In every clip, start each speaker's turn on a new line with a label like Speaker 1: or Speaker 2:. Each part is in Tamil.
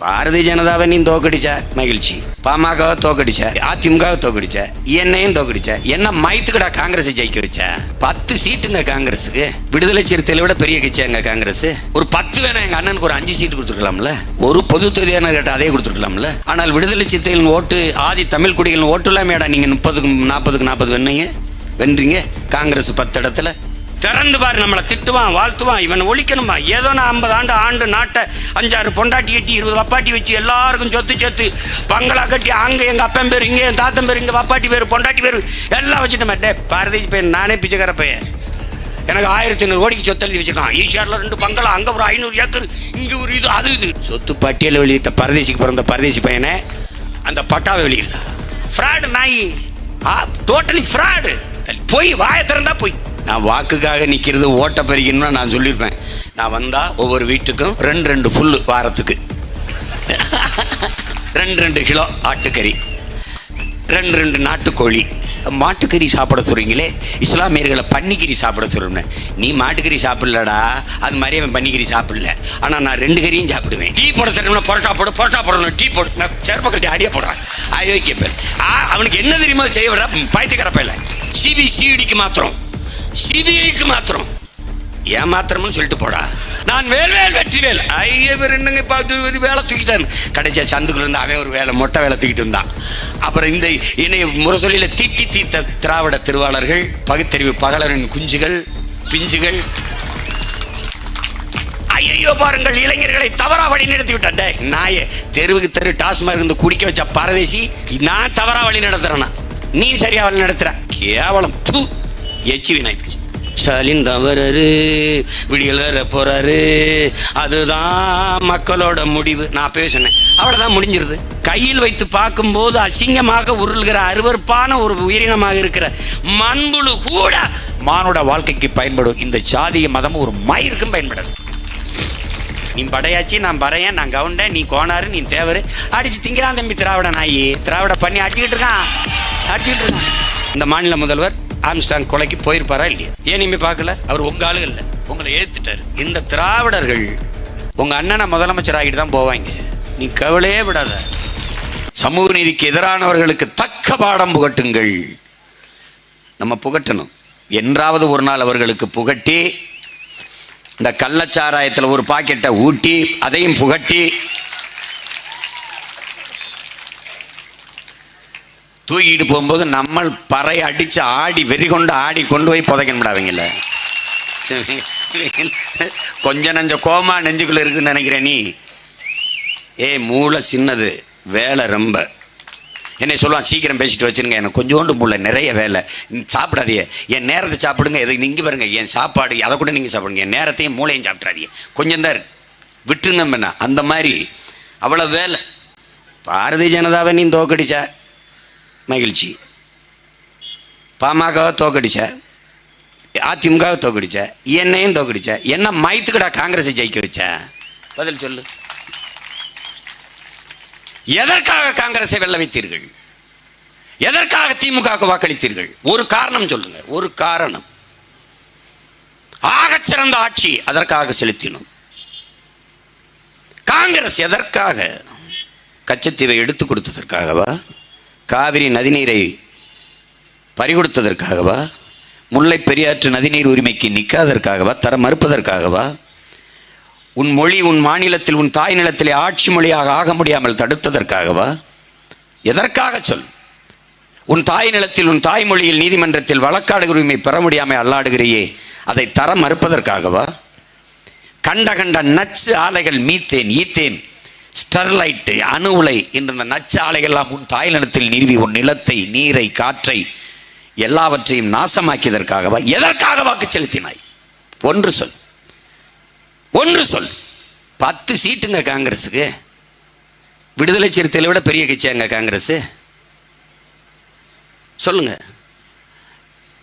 Speaker 1: பாரதிய ஜனதாவை நீ தோக்கடிச்ச மகிழ்ச்சி, பாமகவை தோக்கடிச்ச, அதிமுகவை தோக்கடிச்ச, என்னையும் தோக்கடிச்ச. என்ன மயத்துக்கடா காங்கிரஸ் ஜெயிக்க வச்ச? 10 சீட்டுங்க காங்கிரஸுக்கு. விடுதலை சிறுத்தைகளை விட பெரிய கட்சியாங்க காங்கிரஸ். ஒரு 10 வேணா எங்க அண்ணனுக்கு ஒரு 5 சீட்டு கொடுத்துருக்கலாம்ல. ஒரு பொது தொகுதியான கேட்ட அதே கொடுத்துருக்கலாம்ல. ஆனால் விடுதலை சிறுத்தைகளின் ஓட்டு, ஆதி தமிழ் குடிகளின் ஓட்டு இல்லாமடா நீங்க 30க்கு 40 வெண்ணீங்க வென்றீங்க. காங்கிரஸ் 10 இடத்துல திறந்து பாரு. நம்மளை திட்டுவான், வாழ்த்துவான், இவன் ஒழிக்கணுமா? ஏதோ நான் 50 ஆண்டு நாட்டை 5-6 பொண்டாட்டி கட்டி 20 வப்பாட்டி வச்சு எல்லாருக்கும் சொத்து சேர்த்து பங்களா கட்டி அங்கே எங்கள் அப்பன் பேர், இங்கே என் தாத்தன் பேர், இங்கே வப்பாட்டி பேர், பொண்டாட்டி பேர் எல்லாம் வச்சுட்டு மாட்டேன். பாரதேசி பையன், நானே பிச்சைக்கார பையன். எனக்கு 1500 கோடிக்கு சொத்து எழுதி வச்சிருக்கான். ஈஷாரில் 2 பங்களா, அங்கே ஒரு 500 ஏக்கர், இங்கே ஒரு இது, அது இது. சொத்து பட்டியலை வெளியிட்ட பரதேசிக்கு பிறந்த பரதேசி பையனை அந்த பட்டாவை வெளியிடல. ஃப்ராடு நாய், டோட்டலி ஃப்ராடு. போய் வாயை திறந்தா போய். நான் வாக்குக்காக நிற்கிறது ஓட்ட பறிக்கணும்னு நான் சொல்லியிருப்பேன். நான் வந்தால் ஒவ்வொரு வீட்டுக்கும் 2 ஃபுல்லு வாரத்துக்கு 2 கிலோ ஆட்டுக்கறி, 2 நாட்டுக்கோழி. மாட்டுக்கறி சாப்பிட சொல்கிறீங்களே, இஸ்லாமியர்களை பன்னிக்கறி சாப்பிட சொல்கிறேன். நீ மாட்டுக்கறி சாப்பிடலடா, அது மாதிரி அவன் பன்னிக்கறி சாப்பிடல. ஆனால் நான் 2 கறியும் சாப்பிடுவேன். டீ போட தரணும்னா பரோட்டா போடணும், டீ போடு. நான் சேர்ப்பக்கட்டி அடியே போடுறேன். அயோக்கிய பேர். அவனுக்கு என்ன தெரியுமா செய்ய விட பயத்துக்கிறப்ப இல்லை. சிபிசிடிக்கு மாத்திரம், சிபிஐக்கு மாத்திரம் ஏமாத்திரம்னு சொல்லிட்டு போடா. நான் வேல்வேல் வெற்றிவேல். ஐயவர் என்னங்க பார்த்து வேலை தூக்கிட்டான். கடைசியா சந்துக்குள்ள இருந்து அவன் ஒரு வேலை, மொட்டை வேலை தூக்கிட்டு இருந்தான். அப்புறம் இந்த இணைய முரசொலியில தீட்டி தீத்த திராவிட திருவாளர்கள், பகுத்தறிவு பகலரின் குஞ்சுகள் பிஞ்சுகள். ஐயோ பாருங்கள், இளைஞர்களை தவறா வழி நடத்தி விட்டான். நாயே, தெருவுக்கு தெரு டாஸ்மாக் இருந்து குடிக்க வச்ச பரதேசி, நான் தவறா வழி நடத்துறேன்னா நீ சரியா வழி நடத்துற. கேவலம். எச்சி வினாய் ஸ்டாலின் தவறாரு, விடியல போறாரு, அதுதான் மக்களோட முடிவு. நான் அப்பவே சொன்னேன், அவ்வளவுதான், முடிஞ்சிருது. கையில் வைத்து பார்க்கும்போது அசிங்கமாக உருள்கிற அருவருப்பான ஒரு உயிரினமாக இருக்கிற மண்புழு கூட மானுட வாழ்க்கைக்கு பயன்படும். இந்த சாதிய மதம் ஒரு மயிருக்கும் பயன்படாது. நீ படையாச்சி, நான் பறையன், நான் கவுண்டன், நீ கோனாரு, நீ தேவரு, அடிச்சு திங்கிறான் தம்பி திராவிட நாயி. திராவிட பண்ணி அடிச்சுக்கிட்டு இருக்கான். இந்த மாநில முதல்வர் ஆம்ஸ்டாங் கொலைக்கு போயிருப்பாரா இல்லையா? ஏன் நீங்க பார்க்கல? அவர் உங்க ஆளுகள் இல்லை, உங்களை ஏத்துட்டாரு. இந்த திராவிடர்கள் உங்க அண்ணனை முதலமைச்சர் ஆகிட்டு தான் போவாங்க. நீ கவலையே விடாத. சமூக நீதிக்கு எதிரானவர்களுக்கு தக்க பாடம் புகட்டுங்கள். நம்ம புகட்டணும். என்றாவது ஒரு நாள் அவர்களுக்கு புகட்டி, இந்த கள்ளச்சாராயத்தில் ஒரு பாக்கெட்டை ஊட்டி அதையும் புகட்டி தூக்கிட்டு போகும்போது நம்ம பறை அடித்து ஆடி வெறி கொண்டு ஆடி கொண்டு போய் புதைக்கணும்டாவீங்கள. கொஞ்சம் நஞ்ச கோமா நெஞ்சுக்குள்ள இருக்குன்னு நினைக்கிறேன் நீ. மூளை சின்னது, வேலை ரொம்ப. என்னை சொல்லுவான், சீக்கிரம் பேசிட்டு வச்சுருங்க, எனக்கு கொஞ்சோண்டு மூளை, நிறைய வேலை, சாப்பிடாதீங்க, என் நேரத்தை சாப்பிடுங்க. எதுக்கு நீங்கள் பாருங்க, என் சாப்பாடு அதை கூட நீங்கள் சாப்பிடுங்க, என் நேரத்தையும் மூளையும் சாப்பிட்றாதீங்க, கொஞ்சம் தான் இருக்கு, விட்டுருங்க. என்ன அந்த மாதிரி அவ்வளோ வேலை. பாரதிய ஜனதாவை நீ தோக்கடிச்ச மகிழ்ச்சி, பாமகவை தோக்கடிச்ச, அதிமுகவை தோக்கடிச்ச, என்னையும் தோக்கடிச்ச. என்ன மயத்துக்கடா காங்கிரஸை ஜெயிக்க வச்ச? பதில் சொல்லு. எதற்காக காங்கிரஸை வெல்ல வைத்தீர்கள்? எதற்காக திமுக வாக்களித்தீர்கள்? ஒரு காரணம் சொல்லுங்க. ஒரு காரணம், ஆகச்சிறந்த ஆட்சி அதற்காக செலுத்தினோம். காங்கிரஸ் எதற்காக? கச்சத்தீவை எடுத்து கொடுத்ததற்காகவா? காவிரி நதிநீரை பறிகொடுத்ததற்காகவா? முல்லை பெரியாற்று நதிநீர் உரிமைக்கு நிற்காததற்காகவா? தர மறுப்பதற்காகவா? உன் மொழி உன் மாநிலத்தில், உன் தாய் நிலத்திலே ஆட்சி மொழியாக ஆக முடியாமல் தடுத்ததற்காகவா? எதற்காக சொல். உன் தாய் நிலத்தில், உன் தாய்மொழியில் நீதிமன்றத்தில் வழக்காடு உரிமை பெற முடியாமல் அல்லாடுகிறையே, அதை தர மறுப்பதற்காகவா? கண்ட கண்ட நச்சு ஆலைகள், மீத்தேன், ஈத்தேன், ஸ்டெர்லைட்டு, அணு உலை என்ற இந்த நச்சு ஆலைகள்லாம் உன் தாய் நிலத்தில் நிறுவி உன் நிலத்தை, நீரை, காற்றை எல்லாவற்றையும் நாசமாக்கியதற்காகவா? எதற்காக வாக்கு செலுத்தினாய்? ஒன்று சொல், ஒன்று சொல். 10 சீட்டுங்க காங்கிரஸுக்கு. விடுதலை சிறுத்தைகளை விட பெரிய கட்சியாங்க காங்கிரஸ். சொல்லுங்க.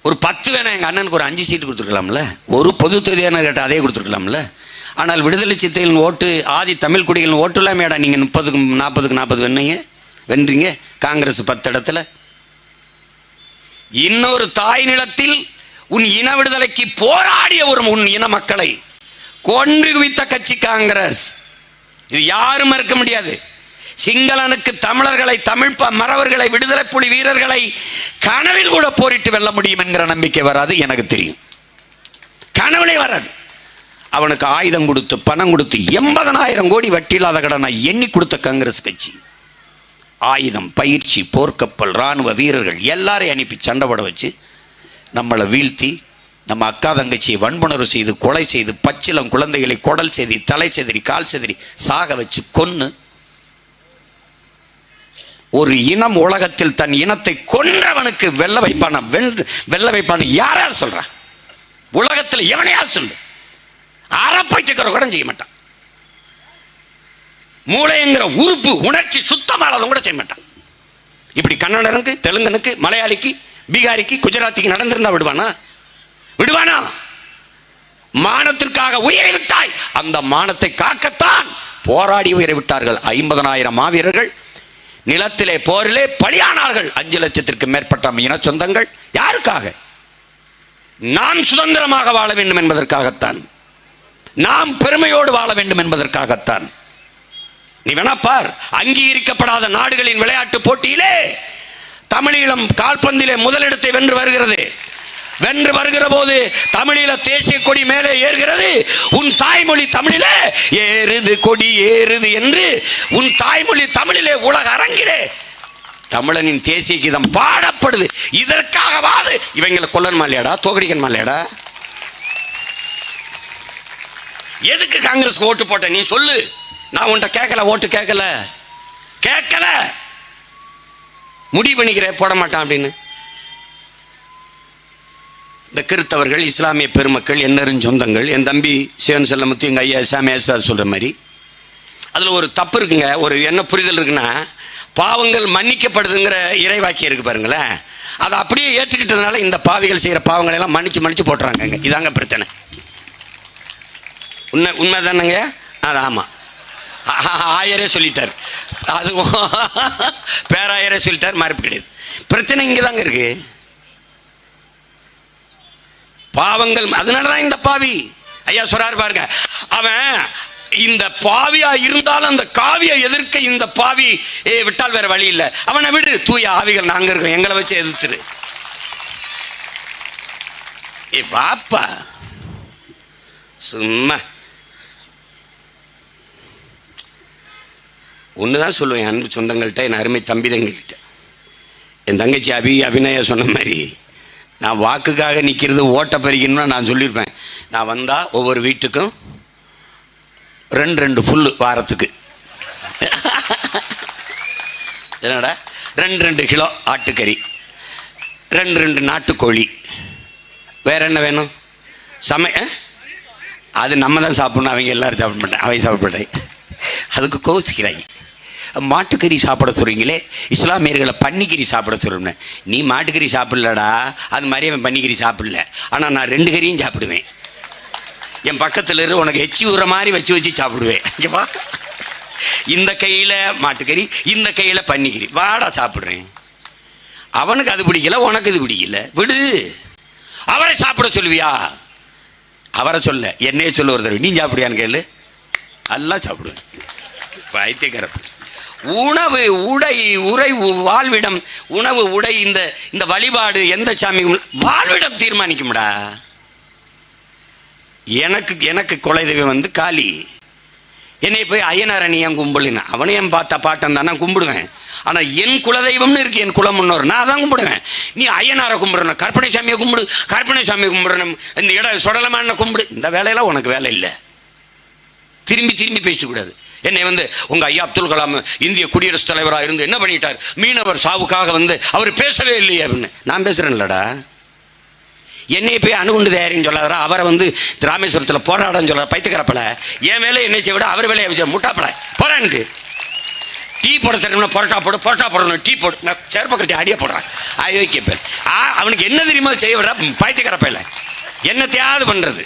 Speaker 1: ஒரு 10 வேணா எங்கள் அண்ணனுக்கு ஒரு 5 சீட்டு கொடுத்துருக்கலாம்ல. ஒரு பொது தொகுதியான கேட்ட அதே கொடுத்துருக்கலாம்ல. ஆனால் விடுதலை சிறுத்தைகளின் ஓட்டு, ஆதி தமிழ் குடிகளின் ஓட்டு இல்லாமடா நீங்கள் 30க்கு 40 வென்றீங்க. காங்கிரஸ் 10 இடத்துல. இன்னொரு தாய் நிலத்தில் உன் இன விடுதலைக்கு போராடிய ஒரு உன் இன மக்களை கொன்று குவித்த கட்சி காங்கிரஸ். இது யாரும் மறுக்க முடியாது. சிங்களனுக்கு தமிழர்களை, தமிழ் மறவர்களை, விடுதலை புலி வீரர்களை கனவில் கூட போரிட்டு வெல்ல முடியும் என்கிற நம்பிக்கை வராது. எனக்கு தெரியும், கனவுலே வராது. அவனுக்கு ஆயுதம் கொடுத்து பணம் கொடுத்து 80,000 கோடி வட்டி இல்லாத கடனை எண்ணி கொடுத்த காங்கிரஸ் கட்சி ஆயுதம், பயிற்சி, போர்க்கப்பல், இராணுவ வீரர்கள் எல்லாரையும் அனுப்பி சண்டை போட வச்சு நம்மளை வீழ்த்தி, நம்ம அக்கா தங்கச்சியை வன்புணர்வு செய்து, கொலை செய்து, பச்சிலம் குழந்தைகளை குடல் செதிரி, தலை செதிரி, கால் செதிரி சாக வச்சு கொன்னு, ஒரு இனம் உலகத்தில் தன் இனத்தை கொன்றவனுக்கு வெல்ல வைப்பான யாராவது சொல்ற? உலகத்தில் எவனையாவது சொல்லு. அறப்பைத்துக்கிற கூட செய்ய மாட்டான். மூளைங்கிற உறுப்பு, உணர்ச்சி சுத்தமானதும் கூட செய்ய மாட்டான். இப்படி கன்னடனுக்கு, தெலுங்கனுக்கு, மலையாளிக்கு, பீகாரிக்கு, குஜராத்திக்கு நடந்திருந்தா விடுவானா? விடுவானா? மானத்திற்காக உயிரை விட்டாய், அந்த மானத்தை காக்கத்தான் போராடி உயிரை விட்டார்கள். 50,000 மாவீரர்கள் நிலத்திலே போரிலே பலியானார்கள். 5 லட்சத்திற்கு மேற்பட்ட இன சொந்தங்கள். யாருக்காக? நாம் சுதந்திரமாக வாழ வேண்டும் என்பதற்காகத்தான், நாம் பெருமையோடு வாழ வேண்டும் என்பதற்காகத்தான். நீ வேணா பார், அங்கீகரிக்கப்படாத நாடுகளின் விளையாட்டு போட்டியிலே தமிழீழம் கால்பந்திலே முதலிடத்தை வென்று வருகிறது. வென்று வருகிற போது தமிழீழ தேசிய கொடி மேலே ஏறுகிறது. உன் தாய்மொழி தமிழிலே ஏறுது கொடி ஏறுது என்று உன் தாய்மொழி தமிழிலே உலக அரங்கிலே தமிழனின் தேசிய கீதம் பாடப்படுது. இதற்காகவாது இவங்களை கொல்லணுமா இல்லையாடா? தோக்கடிக்கணுமா இல்லையாடா? எதுக்கு காங்கிரஸ் ஓட்டு போட்ட நீ சொல்லு. நான் உன்கிட்ட கேட்கல, ஓட்டு கேட்கல, முடிவு பண்ணிக்கிறேன் போட மாட்டான் அப்படின்னு. இந்த கிறித்தவர்கள், இஸ்லாமிய பெருமக்கள், என்னரும் சொந்தங்கள், என் தம்பி சிவன் செல்லமுத்து, எங்கள் ஐயா சாமியார் சொல்கிற மாதிரி அதில் ஒரு தப்பு இருக்குங்க. ஒரு என்ன புரிதல் இருக்குன்னா, பாவங்கள் மன்னிக்கப்படுதுங்கிற இறைவாக்கியம் இருக்கு பாருங்களேன், அதை அப்படியே ஏற்றுக்கிட்டதுனால இந்த பாவிகள் செய்கிற பாவங்களை எல்லாம் மன்னிச்சு போட்டுறாங்க. இதாங்க பிரச்சனை. உண்மை தானங்க? அது ஆமாம், ஆயரே சொல்லிட்டார், அது பேராயரே சொல்லிட்டார், மறுப்பு கிடையாது. பிரச்சனை இங்கே தாங்க இருக்கு. பாவங்கள், அதனாலதான் இந்த பாவி ஐயா சொல்றாரு பாருங்க, அவன் இந்த பாவியா இருந்தாலும் அந்த காவியை எதிர்க்க இந்த பாவி விட்டால் வேற வழி இல்லை. அவனை விடு, தூய ஆவிகள் நாங்க இருக்கோம், எங்களை வச்சு எதிர்த்துரு. பாப்பா சும்மா ஒண்ணுதான் சொல்லுவேன் அன்பு சொந்தங்கள்கிட்ட, என் அருமை தம்பி தங்கிட்ட, என் தங்கச்சி அபிநயா சொன்ன மாதிரி, நான் வாக்குக்காக நிற்கிறது ஓட்ட பறிக்கணும்னா நான் சொல்லியிருப்பேன். நான் வந்தால் ஒவ்வொரு வீட்டுக்கும் 2 ஃபுல்லு வாரத்துக்கு, என்னடா 2 கிலோ ஆட்டுக்கறி, 2 நாட்டுக்கோழி, வேற என்ன வேணும்? அது நம்ம தான் சாப்பிடணும், அவங்க எல்லாரும் சாப்பிட மாட்டேன், அவங்க சாப்பிட மாட்டேன். அதுக்கு கோவிச்சுக்கிறாங்க. மாட்டுக்கறி சாப்பிட சொல்கிறீங்களே, இஸ்லாமியர்களை பன்னிக்கறி சாப்பிட சொல்லுவேன். நீ மாட்டுக்கறி சாப்பிடலடா, அது மாதிரி அவன் பன்னிக்கறி சாப்பிடல. ஆனால் நான் 2 கறியும் சாப்பிடுவேன். என் பக்கத்தில் இரு, உனக்கு எச்சி ஊற மாதிரி வச்சு சாப்பிடுவேன். ஓகேவா? இந்த கையில் மாட்டுக்கறி, இந்த கையில் பன்னிக்கறி, வாடா சாப்பிட்றேன். அவனுக்கு அது பிடிக்கல, உனக்கு இது பிடிக்கல, விடு. அவரை சாப்பிட சொல்லுவியா? அவரை சொல்ல, என்னையே சொல்ல ஒரு தடவை, நீ சாப்பிடுவியான்னு கேளு, எல்லாம் சாப்பிடுவேன். வைத்தியகரம். உணவு, உடை, உரை, வாழ்விடம், உணவு, உடை, இந்த வழிபாடு எந்த சாமி வாழ்விடம் தீர்மானிக்கும்டா. எனக்கு கொலை தெய்வம் வந்து காளி. என்னை போய் ஐயனார் அணியன் கும்பிடுனா, அவனையும் பார்த்தா பாட்டம் தான் நான் கும்பிடுவேன். ஆனால் என் குலதெய்வம்னு இருக்கு, என் குலம் முன்னோர், நான் தான் கும்பிடுவேன். நீ ஐயனாரை கும்பிடணும், கற்பனை சாமியை கும்பிடு, கற்பனை சாமியை கும்பிடணும், இந்த இடம் சொடலமான கும்பிடு. இந்த வேலையெல்லாம் உனக்கு வேலை இல்லை. திரும்பி பேசிட்டு கூடாது. என்னை வந்து உங்க ஐயா அப்துல் கலாம் இந்திய குடியரசுத் தலைவராக இருந்து என்ன பண்ணிட்டார், மீனவர் சாவுக்காக வந்து அவர் பேசவே இல்லையே அப்படின்னு. நான் பேசுறேன்லடா. என்னை போய் அணுகுண்டு தயாரின்னு சொல்லாதரா, அவரை வந்து ராமேஸ்வரத்தில் போராடன்னு சொல்ல பைத்துக்கிறப்பல, என் வேலை என்னை செய்ய விட அவர் வேலையை வச்சு முட்டாப்பட போறான்ட்டு. டீ போட தெரியும்னா பரோட்டா போடணும், டீ போடு, நான் சேர்ப்ப கட்டி அடிய போடுறேன். அயோக்கிய அவனுக்கு என்ன தெரியுமா செய்ய விட பைத்துக்கிறப்பல என்னத்தையாவது பண்றது.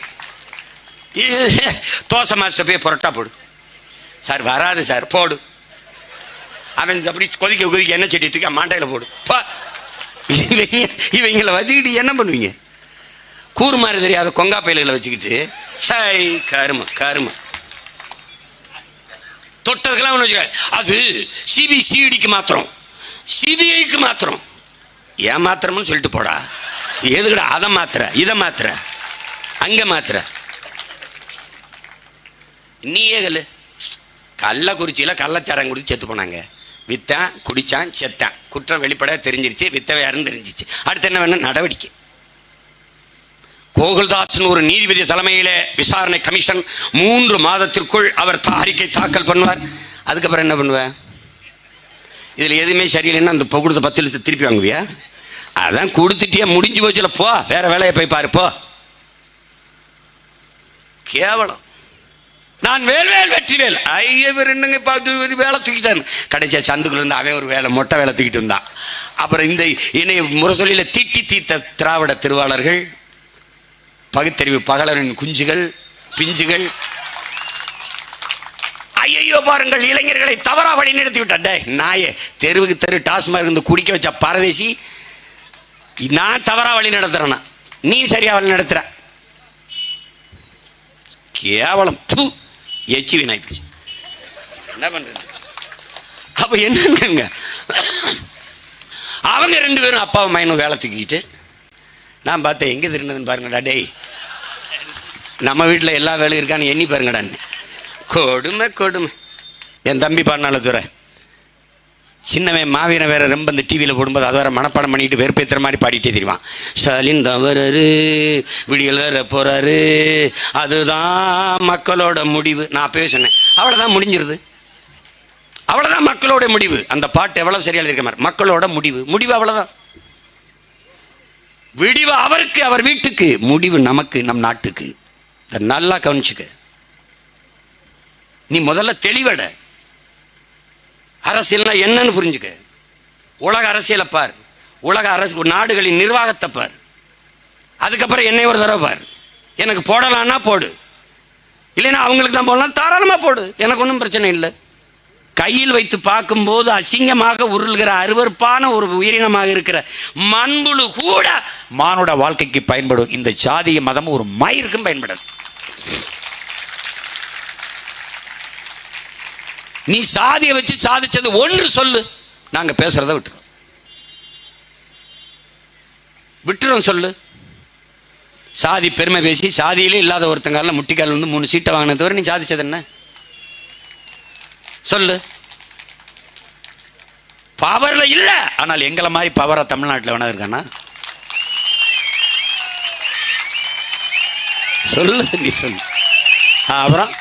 Speaker 1: தோசை மாஸ்டர் போய் பரோட்டா போடு சார், வராது சார், போடு. அவன் அப்படி கொதிக்க எண்ணெய் செடி தூக்கி மாண்டையில் போடு. இவங்களை வச்சுக்கிட்டு என்ன பண்ணுவீங்க? கூறு மாதிரி தெரியாத கொங்கா பயில்களை வச்சுக்கிட்டு கரும தொட்டதுக்கெல்லாம் ஒன்று அது சிபிசிஐடிக்கு மாத்திரம், சிபிஐக்கு மாத்திரம். ஏன் மாத்திரம்னு சொல்லிட்டு போடா. எதுக்கடா அதை மாத்திர, இதை மாத்திர, அங்க மாத்திர. நீயே கல்லு. கள்ளக்குறிச்சியில் கள்ளச்சாரம் குடிச்சு செத்து போனாங்க. வித்தான், குடித்தான், செத்தான். குற்றம் வெளிப்பட தெரிஞ்சிருச்சு, வித்தவை யாருன்னு தெரிஞ்சிச்சு. அடுத்து என்ன வேணும்? நடவடிக்கை. கோகுல்தாஸ் ஒரு நீதிபதி தலைமையில விசாரணை கமிஷன் 3 மாதத்திற்குள் அவர் அறிக்கை தாக்கல் பண்ணுவார். அதுக்கப்புறம் என்ன பண்ணுவேன்? இதில் எதுவுமே சரியில்லைன்னா அந்த கொடுத்த 10 லட்சம் திருப்பி வாங்குவியா? அதான் கொடுத்துட்டியா, முடிஞ்சு போச்சுல, போ வேற வேலையை போய் பாரு போ. கேவலம். நான் வேல்வேல் வெற்றிவேல். ஐயவர் என்னங்க பார்த்து வேலை தூக்கிட்டான். கடைசியா சந்துக்குள்ள இருந்து அவன் ஒரு வேலை, மொட்டை வேலை தூக்கிட்டு இருந்தான். அப்புறம் இந்த இணைய முரசொலியில திட்டி தீர்த்த திராவிட திருவாளர்கள், பகுத்தறிவு பகலரின் குஞ்சுகள், பிஞ்சுகள். ஐயோ பாருங்கள், இளைஞர்களை தவறா வழி நடத்தி விட்டான். நாயே, தெருவுக்கு தெரு டாஸ்மாக் இருந்து குடிக்க வச்ச பரதேசி, நான் தவறா வழி நடத்துறேன்னா நீ சரியா வழி நடத்துற. கேவலம். எச்சி வினாய்ப்பு. என்ன பண்றது? அப்ப என்னங்க, அவங்க 2 பேரும் அப்பாவும் மைனும் வேலை தூக்கிட்டு, நான் பார்த்தேன் எங்கே திருந்ததுன்னு பாருங்கடா. டேய், நம்ம வீட்டில் எல்லா வேலையும் இருக்கான்னு எண்ணி பாருங்கடான்னு. கொடுமை கொடுமை. என் தம்பி பாடினால துறை சின்னவன் மாவீரன் வேற ரொம்ப இந்த டிவியில் போடும்போது அது வேற மனப்பாடம் பண்ணிட்டு வெறுப்பேற்றுற மாதிரி பாடிட்டே தெரியுவான். ஸ்டாலின் தவறாரு, விடியல் வேற போறாரு, அதுதான் மக்களோட முடிவு. நான் அப்பவே சொன்னேன், அவ்வளோதான் முடிஞ்சிருது, அவ்வளோதான் மக்களோட முடிவு. அந்த பாட்டு எவ்வளவு சரியா எழுதியிருக்க மாதிரி, மக்களோட முடிவு, முடிவு அவ்வளோதான். விடிவு அவருக்கு, அவர் வீட்டுக்கு, முடிவு நமக்கு, நம் நாட்டுக்கு. நல்லா கவனிச்சுக்க. நீ முதல்ல தெளிவட. அரசியல்னா என்னன்னு புரிஞ்சுக்க. உலக அரசியலை பார், உலக நாடுகளின் நிர்வாகத்தை பார். அதுக்கப்புறம் என்னை ஒரு தடவை பார். எனக்கு போடலான்னா போடு, இல்லைன்னா அவங்களுக்கு தான் போடலாம், தாராளமாக போடு, எனக்கு ஒன்றும் பிரச்சனை இல்லை. கையில் வைத்து பார்க்கும்போது அசிங்கமாக உருள்கிற அருவருப்பான ஒரு உயிரினமாக இருக்கிற மண்புழு கூட மானுட வாழ்க்கைக்கு பயன்படும். இந்த ஜாதிய மதம் ஒரு மயிருக்கும் பயன்படாது. நீ சாதியை வச்சு சாதிச்சது ஒன்று சொல்லு, நாங்க பேசுறத விட்டுறோம் சொல்லு. சாதி பெருமை பேசி சாதியிலே இல்லாத ஒருத்தங்கால முட்டிக்கால் வந்து 3 சீட்டை வாங்கினது வரை நீ சாதிச்சது என்ன சொல்லு. பவர்ல இல்ல, ஆனால் எங்களை மாதிரி பவரா தமிழ்நாட்டில் வேணா இருக்கானா சொல்லு, நீ சொல்லு. அப்புறம்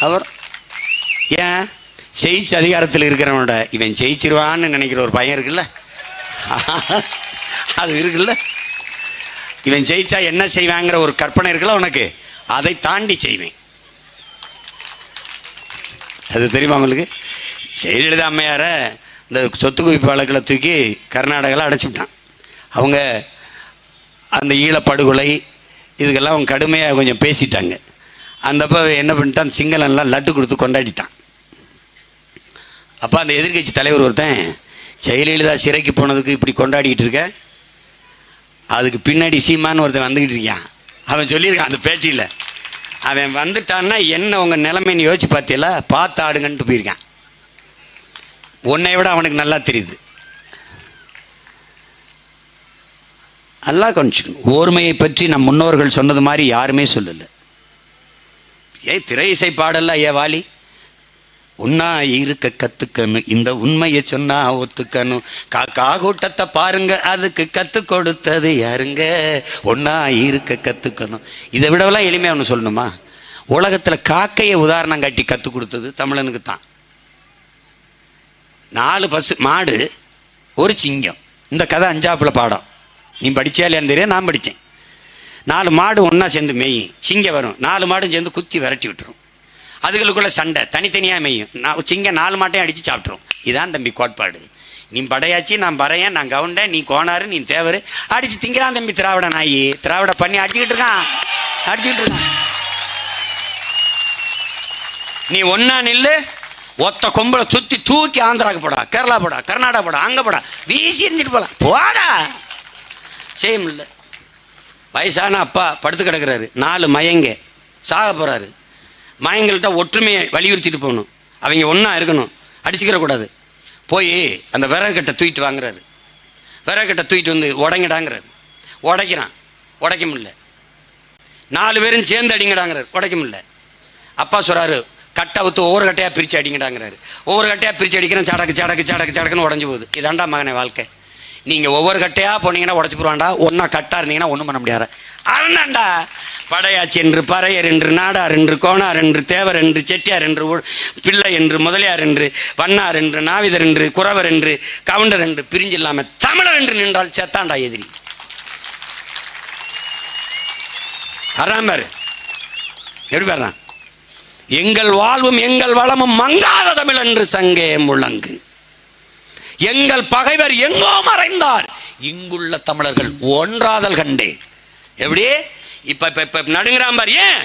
Speaker 1: அப்புறம் ஏன் ஜெயிச்சு அதிகாரத்தில் இருக்கிறவனோட இவன் ஜெயிச்சிருவான்னு நினைக்கிற ஒரு பையன் இருக்குல்ல, அது இருக்குல்ல. இவன் ஜெயிச்சா என்ன செய்வாங்கிற ஒரு கற்பனை இருக்குல்ல உனக்கு, அதை தாண்டி செய்வேன். அது தெரியுமா உங்களுக்கு? ஜெயலலிதா அம்மையார இந்த சொத்து குவிப்பு வழக்கில் தூக்கி கர்நாடகாவில் அடைச்சிவிட்டான். அவங்க அந்த ஈழப்படுகொலை இதுக்கெல்லாம் அவங்க கடுமையாக கொஞ்சம் பேசிட்டாங்க. அந்தப்போ என்ன பண்ணிட்டான், சிங்களன்லாம் லட்டு கொடுத்து கொண்டாடிட்டான். அப்போ அந்த எதிர்கட்சி தலைவர் ஒருத்தன், ஜெயலலிதா சிறைக்கு போனதுக்கு இப்படி கொண்டாடிக்கிட்டு இருக்க, அதுக்கு பின்னாடி சீமான்னு ஒருத்தன் வந்துக்கிட்டு இருக்கான். அவன் சொல்லியிருக்கான் அந்த பேட்டியில், அவன் வந்துட்டான்னா என்ன உங்கள் நிலைமைன்னு யோசிச்சு பார்த்தீங்களா, பார்த்து ஆடுங்கன்ட்டு போயிருக்கான். உன்னை விட அவனுக்கு நல்லா தெரியுது. நல்லா கொஞ்சம் ஓர்மையை பற்றி நம் முன்னோர்கள் சொன்னது மாதிரி யாருமே சொல்லலை. திரை இசை பாடல்ல வாலி, உன்னா இருக்க கத்துக்கணும், இந்த உண்மையை சொன்னா ஒத்துக்கணும், காக்கா கூட்டத்தை பாருங்க அதுக்கு கத்து கொடுத்தது யாருங்க, ஒன்னா இருக்க கத்துக்கணும். இதை விடவெல்லாம் எளிமையா ஒன்று சொல்லணுமா? உலகத்துல காக்கையை உதாரணம் காட்டி கத்து கொடுத்தது தமிழனுக்கு தான். 4 பசு மாடு, ஒரு சிங்கம். இந்த கதை 5ஆப்புல பாடம். நீ படிச்சியா இல்லையான்னு தெரியாது, நான் படித்தேன். 4 மாடு ஒன்றா சேர்ந்து மேயும், சிங்கம் வரும், 4 மாடும் சேர்ந்து குத்தி விரட்டி விட்டுரும். அதுகளுக்குள்ள சண்டை, தனித்தனியாக மேயும். சிங்கம் 4 மாட்டையும் அடித்து சாப்பிட்ரும். இதான் தம்பி கோட்பாடு. நீ படையாச்சி, நான் பறையன், நான் கவுண்டேன், நீ கோனாரு, நீ தேவர், அடித்து திங்கிறான் தம்பி திராவிட நாயி. திராவிட பண்ணி அடிச்சுக்கிட்டு இருக்கான். நீ ஒன்னா நில்லு, ஒத்த கொம்பளை சுற்றி தூக்கி ஆந்திராவுக்கு போடா, கேரளா போடா, கர்நாடகா போடா, அங்கே போடா, வீசி எரிஞ்சிட்டு போகலாம், போடா. செய்ய முடியல. வயசான அப்பா படுத்து கிடக்கிறாரு, 4 மயங்க சாக போகிறாரு. மயங்கள்கிட்ட ஒற்றுமையை வலியுறுத்திட்டு போகணும். அவங்க ஒன்றா இருக்கணும், அடிச்சுக்கிற கூடாது. போய் அந்த விறகுக்கட்டை தூக்கிட்டு வாங்குறாரு. விறகுக்கட்டை தூக்கிட்டு வந்து உடைங்கடாங்கிறாரு. உடைக்கிறான், உடைக்க முடியல. 4 பேரும் சேர்ந்து அடிங்கடாங்கிறாரு, உடைக்க முடியல. அப்பா சொல்கிறாரு, கட்டை ஊற்று ஒவ்வொரு கட்டையாக பிரித்து அடிங்கடாங்கிறாரு. ஒவ்வொரு கட்டையாக பிரித்து அடிக்கிறேன், சடக்கு சடக்கு சடக்கு சடக்குன்னு உடஞ்சி போகுது. இதாண்டா மகனே வாழ்க்கை. நீங்கள் ஒவ்வொரு கட்டையாக போனீங்கன்னா உடச்சி போடுவாண்டா. ஒன்றா கட்டாக இருந்தீங்கன்னா ஒன்றும் பண்ண முடியாது. அவன்தாண்டா படையாச்சி என்று, பறையர் என்று, நாடார் என்று, கோணார் என்று, தேவர் என்று, செட்டியார் என்று, பிள்ளை என்று, முதலியார் என்று, வண்ணார் என்று, நாவிதர் என்று, குறவர் என்று, கவுண்டர் என்று பிரிஞ்சு இல்லாமல் தமிழர் என்று நின்றால் செத்தாண்டா எதிரி. அறாமர் எப்படி பாருறான்? எங்கள் வாழ்வும் எங்கள் வளமும் மங்காத தமிழ் என்று சங்கே முழங்கு. எங்கள் பகைவர் எங்கோ மறைந்தார், இங்குள்ள தமிழர்கள் ஒன்றாதல் கண்டே. எப்படி இப்ப நடுங்கிறான் பார். ஏன்?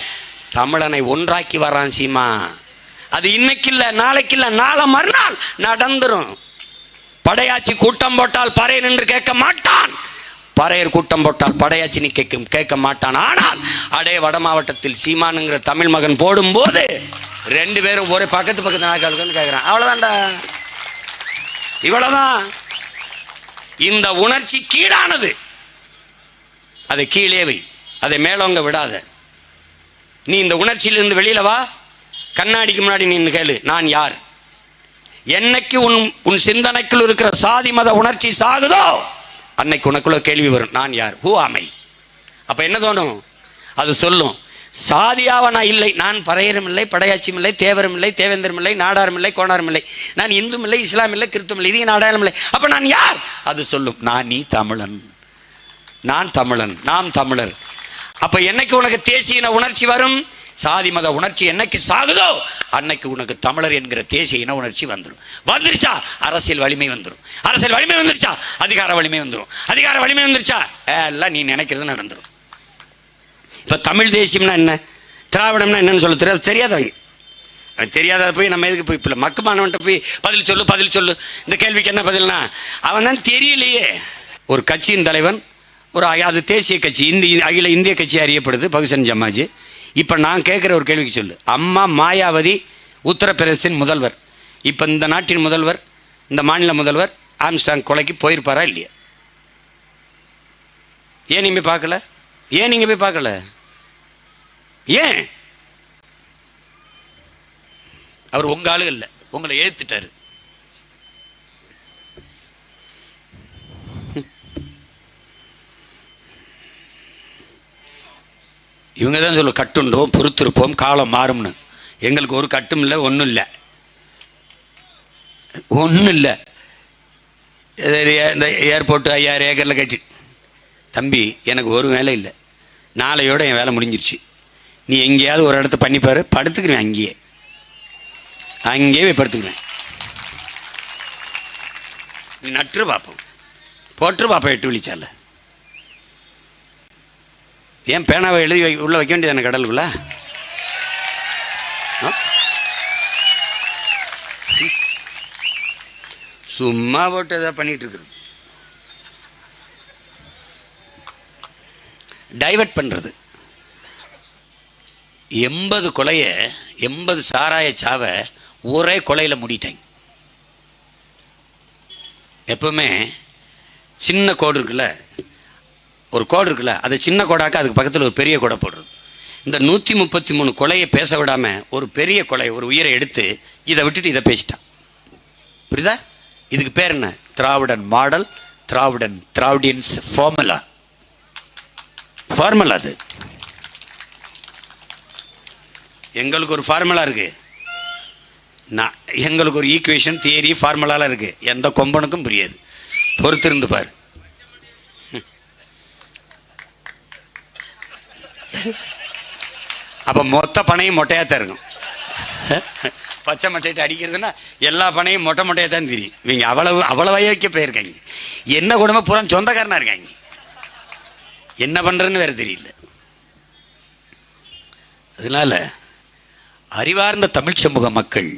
Speaker 1: தமிழனை ஒன்றாக்கி வரான் சீமா. அது இன்னைக்கு இல்ல, நாளைக்கு இல்ல, நாளை மறுநாள் நடந்துரும். படையாச்சி கூட்டம் போட்டால் பறையர் என்று கேட்க மாட்டான், பறையர் கூட்டம் போட்டால் படையாச்சி கேட்க மாட்டான். ஆனால் அடே வட மாவட்டத்தில் சீமானுங்கிற தமிழ் மகன் போடும்போது 2 பேரும் ஒரே பக்கத்து நாட்களுக்கு வந்து கேட்குறான். அவ்வளோதான்டா, இவ்வளவுதான். இந்த உணர்ச்சி கீழானது, அதை கீழே வை, அதை மேலோங்க விடாத. நீ இந்த உணர்ச்சியிலிருந்து வெளியில வா. கண்ணாடிக்கு முன்னாடி நின்று கேளு, நான் யார்? என்னைக்கு உன் சிந்தனைக்குள் இருக்கிற சாதி மத உணர்ச்சி சாகுதோ அன்னைக்கு உனக்குள்ள கேள்வி வரும், நான் யார்? ஹூ ஆமை? அப்ப என்ன தோணும்? அது சொல்லும், சாதியாவ நான் இல்லை, நான் பறையரும் இல்லை, படையாட்சியும் இல்லை, தேவரும் இல்லை, தேவேந்திரம் இல்லை, நாடாரும் இல்லை, கோணாரும் இல்லை, நான் இந்தும் இல்லை, இஸ்லாம் இல்லை, கிறிஸ்துவம் இல்லை, இது அடையாளம் இல்லை. அப்ப நான் யார்? அது சொல்லும், நான் நீ தமிழன், நான் தமிழன், நாம் தமிழர். அப்ப என்னைக்கு உனக்கு தேசிய உணர்ச்சி வரும்? சாதி மத உணர்ச்சி என்னைக்கு சாகுதோ அன்னைக்கு உனக்கு தமிழர் என்கிற தேசிய இன உணர்ச்சி வந்துடும். வந்துருச்சா அரசியல் வலிமை வந்துடும். அரசியல் வலிமை வந்துருச்சா அதிகார வலிமை வந்துடும். அதிகார வலிமை வந்துருச்சா எல்லாம் நீ நினைக்கிறது நடந்துடும். இப்போ தமிழ் தேசியம்னா என்ன, திராவிடம்னா என்னன்னு சொல்ல தெரியாதவங்க, தெரியாத போய் நம்ம எதுக்கு போய் இப்போ மக்குமானவன்ட்ட போய் பதில் சொல்லு இந்த கேள்விக்கு என்ன பதில்னா அவன் தான் தெரியலையே. ஒரு கட்சியின் தலைவன், அது தேசிய கட்சி, அகில இந்திய கட்சி அறியப்படுது பகுஜன் சமாஜ். இப்போ நான் கேட்குற ஒரு கேள்விக்கு சொல்லு, அம்மா மாயாவதி உத்தரப்பிரதேசத்தின் முதல்வர், இப்போ இந்த நாட்டின் முதல்வர், இந்த மாநில முதல்வர் ஆம்ஸ்டாங் கொலைக்கு போயிருப்பாரா இல்லையா? ஏன் நீங்கள் பார்க்கல? ஏன் நீங்கள் போய் பார்க்கல? ஏன்? அவர் உங்க ஆளு இல்லை, உங்களை ஏத்துட்டாரு. இவங்க தான் சொல்ல கட்டுண்டோம், பொறுத்திருப்போம், காலம் மாறும்னு. எங்களுக்கு ஒரு கட்டும் இல்லை, ஒன்றும் இல்லை, இந்த ஏர்போர்ட்டு 5000 ஏக்கரில் கட்டி, தம்பி எனக்கு ஒரு வேலை இல்லை, நாளையோட என் வேலை முடிஞ்சிருச்சு, நீ எங்கேயாவது ஒரு இடத்த பண்ணிப்பாரு, படுத்துக்கிறேன், அங்கேயே போய் படுத்துக்கிறேன், நீ நட்டு பார்ப்போம், போட்டு பார்ப்போம் 8 வழிச்சால. ஏன் பேனாவை எழுதி உள்ள வைக்க வேண்டியதானே கடலுக்குள்ள? சும்மா போட்டு எதாவது பண்ணிட்டு இருக்குது, டைவர்ட் பண்ணுறது. 80 கொலையை 80 சாராய சாவை ஒரே கொலையில் மூடிட்டாங்க. எப்பவுமே சின்ன கோடு இருக்குல்ல, ஒரு கோடு இருக்குல்ல, அதை சின்ன கோடாக்க அதுக்கு பக்கத்தில் ஒரு பெரிய கோடை போடுறது. இந்த 133 கொலையை பேச விடாமல் ஒரு பெரிய கொலை, ஒரு உயிரை எடுத்து இதை விட்டுட்டு இதை பேசிட்டான். புரியுதா? இதுக்கு பேர் என்ன? திராவிடன் மாடல், திராவிடியன்ஸ் ஃபார்முலா. அது எங்களுக்கு ஒரு ஃபார்முலா இருக்கு, எங்களுக்கு ஒரு ஈக்குவேஷன், தியரி, ஃபார்முலாலாம் இருக்கு, எந்த கொம்பனுக்கும் புரியாது. பொறுத்திருந்து பாரு. அப்போ மொத்த பனையும் மொட்டையாக தான் இருக்கும். பச்சை மட்டையிட்டு அடிக்கிறதுனா எல்லா பனையும் மொட்டையாக தான் தெரியும். இவங்க அவ்வளோ வைக்க போயிருக்காங்க. என்ன குடும்பம் பூரா சொந்தக்காரனாக இருக்காங்க, என்ன பண்ணுறதுன்னு வேறு தெரியல. அதனால அறிவார்ந்த தமிழ் சமூக மக்கள்,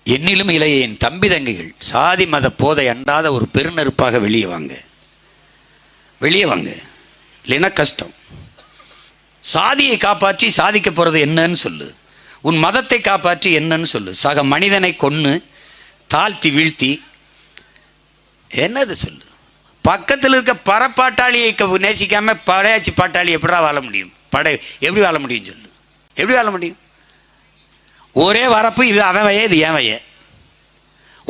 Speaker 1: என்னிலும் இளைய என் தம்பி தங்கைகள், சாதி மத போதை அண்டாத ஒரு பெருநெருப்பாக வெளியே வாங்க, இல்லைன்னா கஷ்டம். சாதியை காப்பாற்றி சாதிக்க போகிறது என்னன்னு சொல்லு. உன் மதத்தை காப்பாற்றி என்னன்னு சொல்லு. சக மனிதனை கொன்று தாழ்த்தி வீழ்த்தி என்னது சொல்லு. பக்கத்தில் இருக்க பரப்பாட்டாளியை நேசிக்காம படையாச்சி பாட்டாளி எப்படா வாழ முடியும்? எப்படி வாழ முடியும் சொல்லு? எப்படி வாழ முடியும்? ஒரே வரப்பு, இது அவன் வய இது ஏன் வய.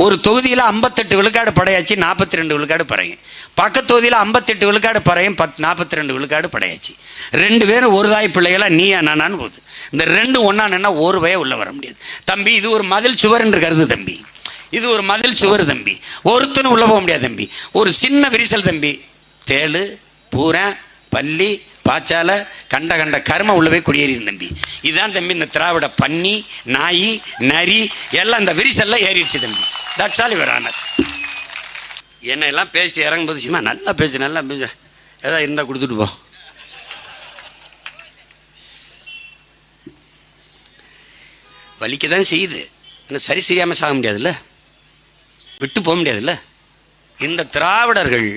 Speaker 1: ஒரு தொகுதியில் 58 விழுக்காடு படையாச்சு, 42 விழுக்காடு பறையும். பக்கத்து தொகுதியில் 58 விழுக்காடு பறையும், 42 விழுக்காடு படையாச்சு. 2 பேரும் ஒரு தாய் பிள்ளைகளாக நீயா நானான்னு போகுது. இந்த 2 ஒன்றா நின்னா ஒரு வய உள்ளே வர முடியாது தம்பி. இது ஒரு மதில் சுவர் என்று கருது தம்பி. இது ஒரு மதில் சுவர் தம்பி. ஒருத்தனும் உள்ளே போக முடியாது தம்பி. ஒரு சின்ன விரிசல் தம்பி. தேளு, பூரா, பல்லி, பாச்சால, கண்ட கண்ட கர்ம உள்ள போய் குடியேறிடும் தம்பி. இதுதான் தம்பி இந்த திராவிட பன்னி, நாய், நரி எல்லாம் இந்த விரிசல்ல ஏறிடுச்சு தம்பி. That's all your honour. என்ன எல்லாம் பேசிட்டு இறங்கும்போது சும்மா நல்லா பேசு, நல்லா பேசு, ஏதாவது இருந்தால் கொடுத்துட்டு போ. வலிக்க தான் செய்யுது, ஆனால் சரி செய்யாமல் சாக முடியாதுல்ல, விட்டு போக முடியாதுல்ல. இந்த திராவிடர்கள்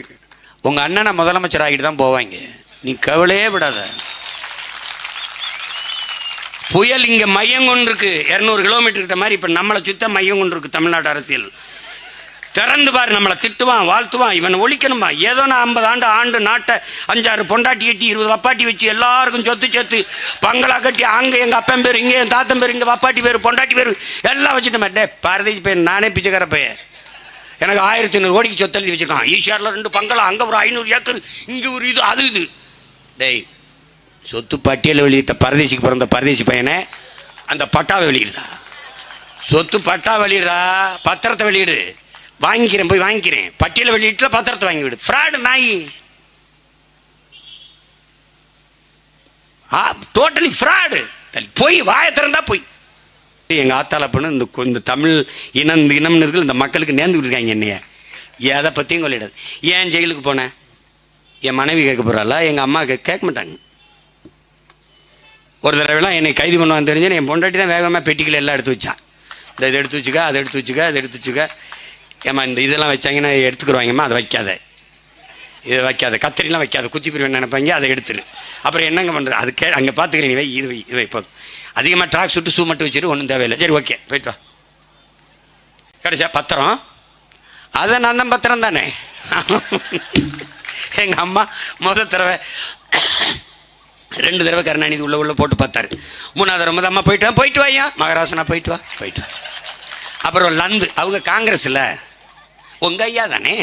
Speaker 1: உங்கள் அண்ணனை முதலமைச்சர் ஆகிட்டு தான் போவாங்க. நீ கவலையே விடாத. புயல் இங்கே மையம் கொண்டிருக்கு 200 கிலோமீட்டர் கிட்ட மாதிரி. இப்போ நம்மளை சுத்த மையம் கொண்டிருக்கு தமிழ்நாடு அரசியல். திறந்து பாரு, நம்மளை திட்டுவான், வாழ்த்துவான், இவனை ஒழிக்கணுமா. ஏதோ நான் 50 ஆண்டு நாட்டை 5-6 பொண்டாட்டி கட்டி 20 வப்பாட்டி வச்சு எல்லாருக்கும் சொத்து சேர்த்து பங்களா கட்டி அங்கே எங்கள் அப்பன் பேர், இங்கே என் தாத்தன் பேர், இங்கே வப்பாட்டி பேர், பொண்டாட்டி பேர் எல்லாம் வச்சுட்டு மாட்டே. பாரதேசி பையன், நானே பிச்சைக்கார பையன். எனக்கு 1500 கோடிக்கு சொத்து எழுதி வச்சுருக்கான். ஈஷாரில் 2 பங்களா, அங்கே ஒரு 500 ஏக்கர், இங்கே ஒரு இது, அது இது. டேய், சொத்து பட்டியலை வெளியிட்ட பரதேசிக்கு பிறந்த பரதேசி பையனை அந்த பட்டாவை வெளியிடுறா. சொத்து பட்டா வெளியிடுறா, பத்திரத்தை வெளியிடு. வாங்கிக்கிறேன், போய் வாங்கிக்கிறேன். பட்டியலை வெளியிட்டு பத்திரத்தை வாங்கி விடு. ஃப்ராடு நாய், டோட்டலி ஃப்ராடு. போய் வாயை திறந்தா போய். எங்கள் ஆத்தால பொண்ணு இந்த தமிழ் இனம்னு இருக்கு, இந்த மக்களுக்கு நேர்ந்துக்கிட்டு இருக்காங்க என்னைய. எதை பற்றியும் கொள்ளிடாது. ஏன் ஜெயிலுக்கு போனேன்? என் மனைவி கேட்க போகிறாளா? எங்கள் அம்மா கேட்க மாட்டாங்க. ஒரு தடவைலாம் என்னை கைது பண்ணுவான்னு தெரிஞ்சு என் பொண்டாட்டி தான் வேகமாக பெட்டிகளை எல்லாம் எடுத்து வச்சான். இந்த இதை எடுத்து வச்சுக்க, அதை எடுத்து வச்சுக்க, அதை எடுத்து வச்சுக்க. ஏம்மா இந்த இதெல்லாம் வச்சாங்கன்னா எடுத்துக்குருவாங்கம்மா, அதை வைக்காத, இதை வைக்காத, கத்திரிலாம் வைக்காத, குச்சி பிரிவு நினைப்பாங்க, அதை எடுத்துரு. அப்புறம் என்னங்க பண்ணுறது? அது அங்கே பார்த்துக்கிறேன், நீ வை, இது வை போதும். அதிகமாக ட்ராக் சுட்டு ஷூ மட்டும் வச்சுட்டு ஒன்றும் தேவையில்லை. சரி, ஓகே, போயிட்டு வா. கிடைச்சா பத்திரம், அதை நான் தான் பத்திரம் தானே. எங்கள் அம்மா முதல் தடவை 2 தடவை கருணாநிதி உள்ள போட்டு பார்த்தாரு. 3ஆவது தடவை அம்மா போயிட்டு வாயா மகாராசனா, போயிட்டு வா. அப்புறம் லந்து, அவங்க காங்கிரஸில் உங்கள் ஐயா தானே,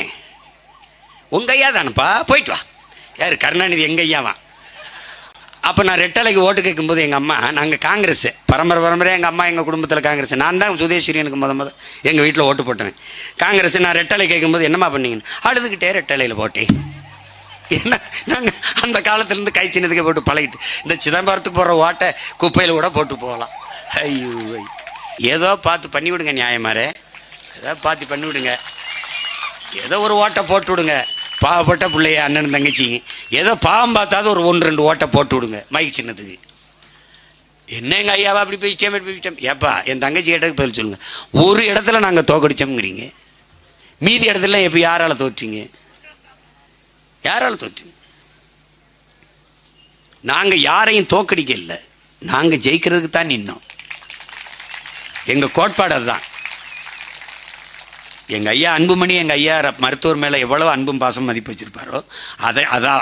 Speaker 1: உங்கள் ஐயா தானேப்பா, போயிட்டு வா. யார்? கருணாநிதி எங்கள் ஐயாவா. அப்போ நான் ரெட்டலைக்கு ஓட்டு கேட்கும்போது எங்கள் அம்மா, நாங்கள் காங்கிரஸ் பரம்பரை, எங்கள் அம்மா எங்கள் குடும்பத்தில் காங்கிரஸ். நான் தான் சுதேஸ்வரியனுக்கு முத எங்கள் வீட்டில் ஓட்டு போட்டேன் காங்கிரஸ். நான் ரெட்டலை கேட்கும்போது என்னம்மா பண்ணீங்கன்னு அழுதுகிட்டே ரெட்டலையில் போட்டேன். என்ன, நாங்கள் அந்த காலத்துலேருந்து கை சின்னதுக்கு போட்டு பழகிட்டு இந்த சிதம்பரத்துக்கு போகிற ஓட்டை குப்பையில் கூட போட்டு போகலாம். ஐயோ, ஏதோ பார்த்து பண்ணி விடுங்க நியாயமாரே, ஏதோ பார்த்து பண்ணி விடுங்க. ஏதோ ஒரு ஓட்டை போட்டு விடுங்க. பாவப்பட்ட பிள்ளைய அண்ணன் தங்கச்சிங்க ஏதோ பாவம் பார்த்தாது ஒரு 1-2 ஓட்டை போட்டு விடுங்க மைக் சின்னத்துக்கு. என்ன எங்கள் ஐயாவா அப்படி போயிட்டேன் ஏப்பா, என் தங்கச்சி கேட்டதுக்கு பதில் சொல்லுங்கள். ஒரு இடத்துல நாங்கள் தோக்கடிச்சோம்ங்கிறீங்க, மீதி இடத்துல எப்போ யாரால தோற்றீங்க? நாங்கள் யாரையும் தோக்கடிக்க இல்லை, நாங்கள் ஜெயிக்கிறதுக்கு தான் நின்னோம். எங்கள் கோட்பாடு அதுதான். எங்கள் ஐயா அன்புமணி, எங்கள் ஐயா மருத்துவர் மேலே எவ்வளோ அன்பும் பாசம் மதிப்பு வச்சுருப்பாரோ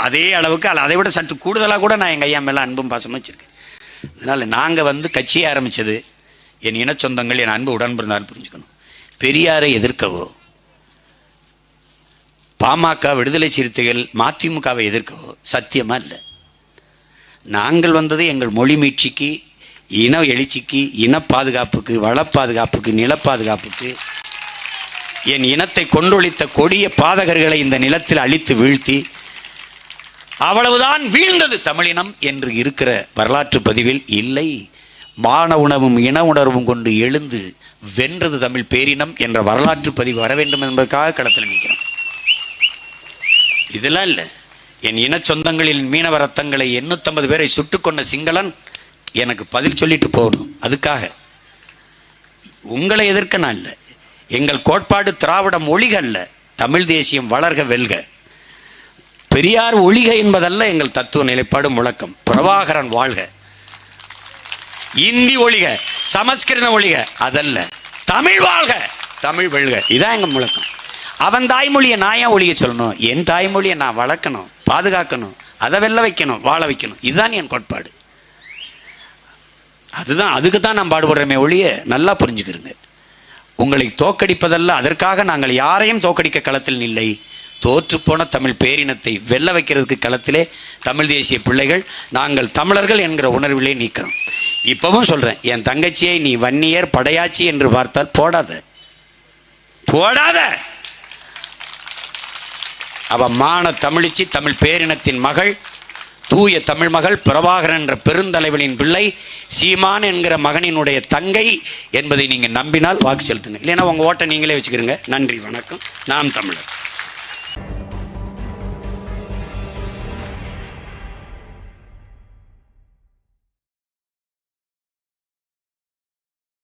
Speaker 1: அதே அளவுக்கு அதை விட சற்று கூடுதலாக கூட நான் எங்கள் ஐயா மேலே அன்பும் பாசம் வச்சுருக்கேன். அதனால் நாங்கள் கட்சியை ஆரம்பித்தது என் இன சொந்தங்கள், என் அன்பு உடன்பிறந்தால் புரிஞ்சுக்கணும். பெரியாரை எதிர்க்கவோ, பாமக, விடுதலை சிறுத்தைகள், மதிமுகவை எதிர்க்கவோ சத்தியமாக இல்லை. நாங்கள் வந்தது எங்கள் மொழி மீட்சிக்கு, இன எழுச்சிக்கு, இன பாதுகாப்புக்கு, வள பாதுகாப்புக்கு, நில பாதுகாப்புக்கு, என் இனத்தை கொன்றொழித்த கொடிய பாதகர்களை இந்த நிலத்தில் அழித்து வீழ்த்தி அவ்வளவுதான் வீழ்ந்தது தமிழினம் என்று இருக்கிற வரலாற்று பதிவில் இல்லை. மான உணவும் இன உணர்வும் கொண்டு எழுந்து வென்றது தமிழ் பேரினம் என்ற வரலாற்று பதிவு வர வேண்டும் என்பதற்காக களத்தில் நிற்கிறோம். இதெல்லாம் இல்லை. என் இன சொந்தங்களின் மீனவ ரத்தங்களை 850 பேரை சுட்டுக்கொண்ட சிங்களன் எனக்கு பதில் சொல்லிட்டு போகணும். அதுக்காக உங்களை எதிர்க்க நான் இல்லை. எங்கள் கோட்பாடு திராவிடம் ஒழிக அல்ல, தமிழ் தேசியம் வளர்க வெல்க. பெரியார் ஒழிக என்பதல்ல எங்கள் தத்துவ நிலைப்பாடு முழக்கம். பிரபாகரன் வாழ்க, இந்தி ஒழிக, சமஸ்கிருதம் ஒழிக அதல்ல, தமிழ் வாழ்க, தமிழ் வெல்க. இதான் எங்க முழக்கம். அவன் தாய்மொழியை நான் ஏன் ஒழிக சொல்லணும்? என் தாய்மொழியை நான் வளர்க்கணும், பாதுகாக்கணும், அதை வெல்ல வைக்கணும், வாழ வைக்கணும். இதுதான் என் கோட்பாடு. அதுதான், அதுக்கு தான் நான் பாடுபடுறமே ஒழிய, நல்லா புரிஞ்சுக்கிறேங்க. உங்களை தோக்கடிப்பதல்ல, அதற்காக நாங்கள் யாரையும் தோக்கடிக்க களத்தில் இல்லை. தோற்றுப்போன தமிழ் பேரினத்தை வெல்ல வைக்கிறதுக்கு களத்திலே தமிழ் தேசிய பிள்ளைகள், நாங்கள் தமிழர்கள் என்கிற உணர்விலே நீக்கிறோம். இப்பவும் சொல்றேன், என் தங்கச்சியை நீ வன்னியர் படையாச்சி என்று பார்த்தால் போடாத, போடாத. அவ மான தமிழிச்சி, தமிழ் பேரினத்தின் மகள், தூய தமிழ் மகள், பிரபாகரன் என்ற பெருந்தலைவனின் பிள்ளை, சீமான் என்கிற மகனினுடைய தங்கை என்பதை நீங்கள் நம்பினால் வாக்கு செலுத்துங்க. இல்லைன்னா உங்கள் ஓட்டை நீங்களே வச்சுக்கிறீங்க. நன்றி, வணக்கம். நாம் தமிழர்.